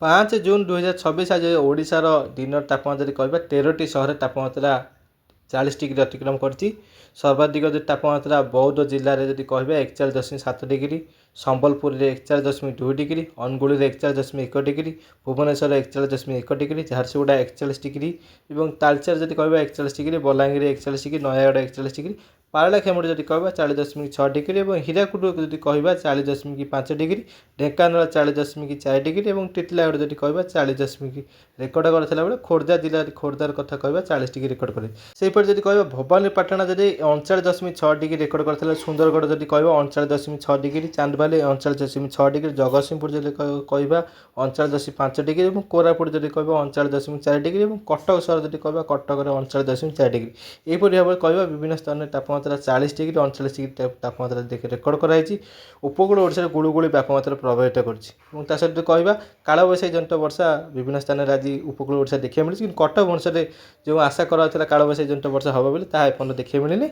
5 June 2026 ଆଜି ଓଡ଼ିଶାର ଦିନର ତାପମାତ୍ରା ଯଦି କହିବା 13ଟି ସହରରେ ତାପମାତ୍ରା 40 ଡିଗ୍ରୀ ଅତିକ୍ରମ କରିଛି। ସର୍ବାଧିକ ଯଦି ତାପମାତ୍ରା ବୌଦ୍ଧ ଜିଲ୍ଲାରେ ଯଦି କହିବା 41.7 ଡିଗ୍ରୀ, ସମ୍ବଲପୁରରେ 41.2 ଡିଗ୍ରୀ, ଅନୁଗୁଳରେ 41.1 ଡିଗ୍ରୀ, ଭୁବନେଶ୍ୱରରେ 41.1 ଡିଗ୍ରୀ, ଝାରସୁଗୁଡ଼ା 41 ଡିଗ୍ରୀ ଏବଂ ତାଳଚେର ଯଦି କହିବା 41 degree, Balangir 41 degree, Nayagarh 41 degree, Paralakhemundi ଯଦି କହିବା 40.6 ଡିଗ୍ରୀ ଏବଂ ହୀରାକୁଦ ଯଦି କହିବା 40.5 ଡିଗ୍ରୀ, ଢେଙ୍କାନାଳ 40.4 ଡିଗ୍ରୀ ଏବଂ ଟିଟିଲାଗଡ଼ ଯଦି କହିବା 40 ରେକର୍ଡ଼ କରିଥିଲା ବେଳେ ଖୋର୍ଦ୍ଧା ଜିଲ୍ଲାରେ ଖୋର୍ଦ୍ଧାର କଥା କହିବା 40 ଡିଗ୍ରୀ ରେକର୍ଡ଼ କରେ। ସେହିପରି ଯଦି କହିବା ଭବାନୀପାଟଣା ଯଦି 39.6 ଡିଗ୍ରୀ ରେକର୍ଡ଼ କରିଥିଲା, ସୁନ୍ଦରଗଡ଼ ଯଦି କହିବା 39.6 ଡିଗ୍ରୀ, ଚାନ୍ଦବାଲି 39.6 ଡିଗ୍ରୀ, ଜଗତସିଂହପୁର ଯଦି କହିବା 39.5 ଡିଗ୍ରୀ ଏବଂ କୋରାପୁଟ ଯଦି କହିବା 39.4 ଡିଗ୍ରୀ ଏବଂ କଟକ ସହର ଯଦି କହିବା କଟକରେ 39.4 ଡିଗ୍ରୀ। ଏହିପରି ଭାବରେ କହିବା ବିଭିନ୍ନ ସ୍ଥାନରେ ତାପମାତ୍ରା 40 ଡିଗ୍ରୀ 39 ଡିଗ୍ରୀ ତାପମାତ୍ରା ରେକର୍ଡ଼ କରାଯାଇଛି। ଉପକୂଳ ଓଡ଼ିଶାରେ ଗୁଳୁଗୁଳି ତାପମାତ୍ରା ପ୍ରଭାବିତ କରିଛି ଏବଂ ତା ସହିତ କହିବା କାଳବୈଶାଖୀ ଜନିତ ବର୍ଷା ବିଭିନ୍ନ ସ୍ଥାନରେ ଆଜି ଉପକୂଳ ଓଡ଼ିଶା ଦେଖିବାକୁ ମିଳିଛି, କିନ୍ତୁ କଟକ ଭୁବନେଶ୍ୱରରେ ଯେଉଁ ଆଶା କରାଯାଉଥିଲା କାଳବୈଶାଖୀ ଜନିତ ବର୍ଷା ହେବ ବୋଲି ତାହା ଏପର୍ଯ୍ୟନ୍ତ ଦେଖିବାକୁ ମିଳିନି।